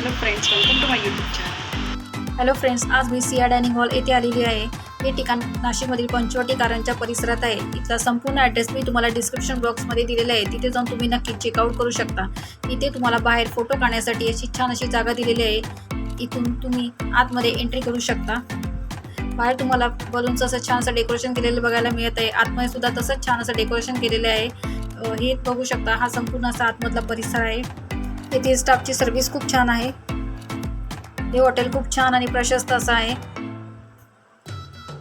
Hello friends, welcome to my YouTube channel. Hello friends, आज मी Siya dining hall येथे आलेली आहे. हे ठिकाण नाशिकमधील पंचवटी कारंजा परिसरात आहे. इथला संपूर्ण ॲड्रेस मी तुम्हाला डिस्क्रिप्शन बॉक्समध्ये दिलेला आहे. तिथे जाऊन तुम्ही नक्की चेकआउट करू शकता. इथे तुम्हाला बाहेर फोटो काढण्यासाठी अशी छान अशी जागा दिलेली आहे. इथून तुम्ही आतमध्ये एंट्री करू शकता. बाहेर तुम्हाला बलूनचं असं छान असं डेकोरेशन केलेलं बघायला मिळत आहे. आतमध्ये सुद्धा तसंच छान असं डेकोरेशन केलेलं आहे. हे बघू शकता, हा संपूर्ण असा आतमधला परिसर आहे. येथे स्टाफची सर्व्हिस खूप छान आहे. हे हॉटेल खूप छान आणि प्रशस्त असं आहे.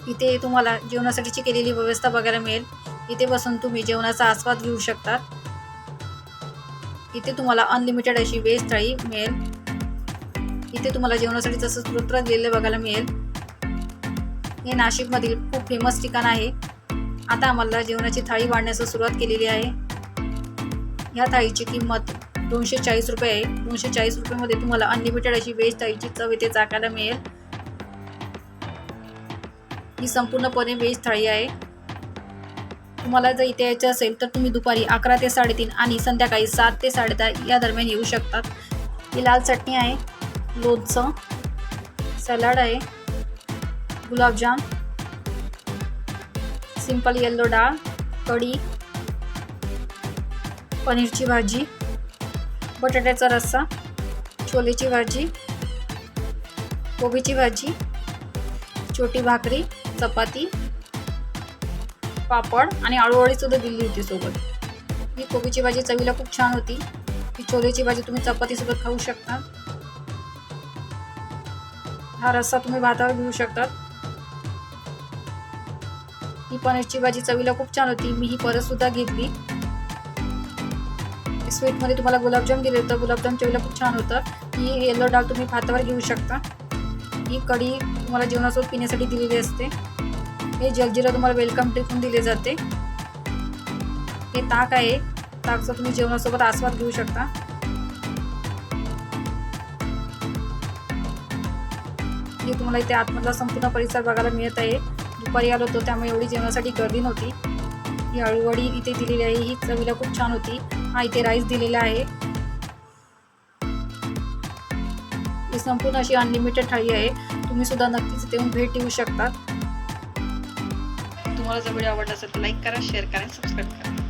इथे तुम्हाला जेवणासाठीची केलेली व्यवस्था बघायला मिळेल. इथे बसून तुम्ही जेवणाचा आस्वाद घेऊ शकता. इथे तुम्हाला अनलिमिटेड अशी व्हेज थाळी मिळेल. इथे तुम्हाला जेवणासाठी जसं सूत्र दिलेलं बघायला मिळेल. हे नाशिकमधील खूप फेमस ठिकाण आहे. आता आम्हाला जेवणाची थाळी वाढण्यास सुरुवात केलेली आहे. या थाळीची किंमत 240 रुपये आहे. 240 रुपयामध्ये तुम्हाला अनलिमिटेड अशी व्हेज थाळीची चव इथे चाखायला मिळेल. ही संपूर्णपणे व्हेज थाळी आहे. तुम्हाला जर इथे यायचं असेल तर तुम्ही दुपारी 11 ते 3:30 आणि संध्याकाळी 7 ते 10:30 या दरम्यान येऊ शकतात. ही लाल चटणी आहे, लोणचं, सलाड आहे, गुलाबजाम, सिंपल येल्लो डाळ, कढी, पनीरची भाजी, बटाट्याचा रस्सा, छोलेची भाजी, कोबीची भाजी, छोटी भाकरी, चपाती, पापड आणि आळूवडी सुद्धा दिली होती सोबत. ही कोबीची भाजी चवीला खूप छान होती. ही छोलेची भाजी तुम्ही चपातीसोबत खाऊ शकता. हा रस्सा तुम्ही भातावर घेऊ शकता. ही पनीरची भाजी चवीला खूप छान होती. मी ही परत सुद्धा घेतली. स्वीटमध्ये तुम्हाला गुलाबजाम दिले होतं. गुलाबजाम चवीला खूप छान होतं. ही येलो डाळ तुम्ही भातावर घेऊ शकता. ही कढी तुम्हाला जेवणासोबत पिण्यासाठी दिलेली असते. हे जलजिरा तुम्हाला वेलकम ड्रिंक दिले जाते. हे ताक आहे. ताकचा तुम्ही जेवणासोबत आस्वाद घेऊ शकता. हे तुम्हाला इथे आतमधला संपूर्ण परिसर बघायला मिळत आहे. दुपारी आलो होतो त्यामुळे एवढी जेवणासाठी गर्दी नव्हती. ही आळूवडी इथे दिलेली आहे. ही चवीला खूप छान होती. हा इथे राईस दिलेला आहे. ही संपूर्ण अशी अनलिमिटेड थाळी आहे. तुम्ही सुद्धा नक्कीच इथे येऊन भेट देऊ शकता. तुम्हाला जर व्हिडिओ आवडला असेल तर लाईक करा, शेअर करा, सबस्क्राईब करा.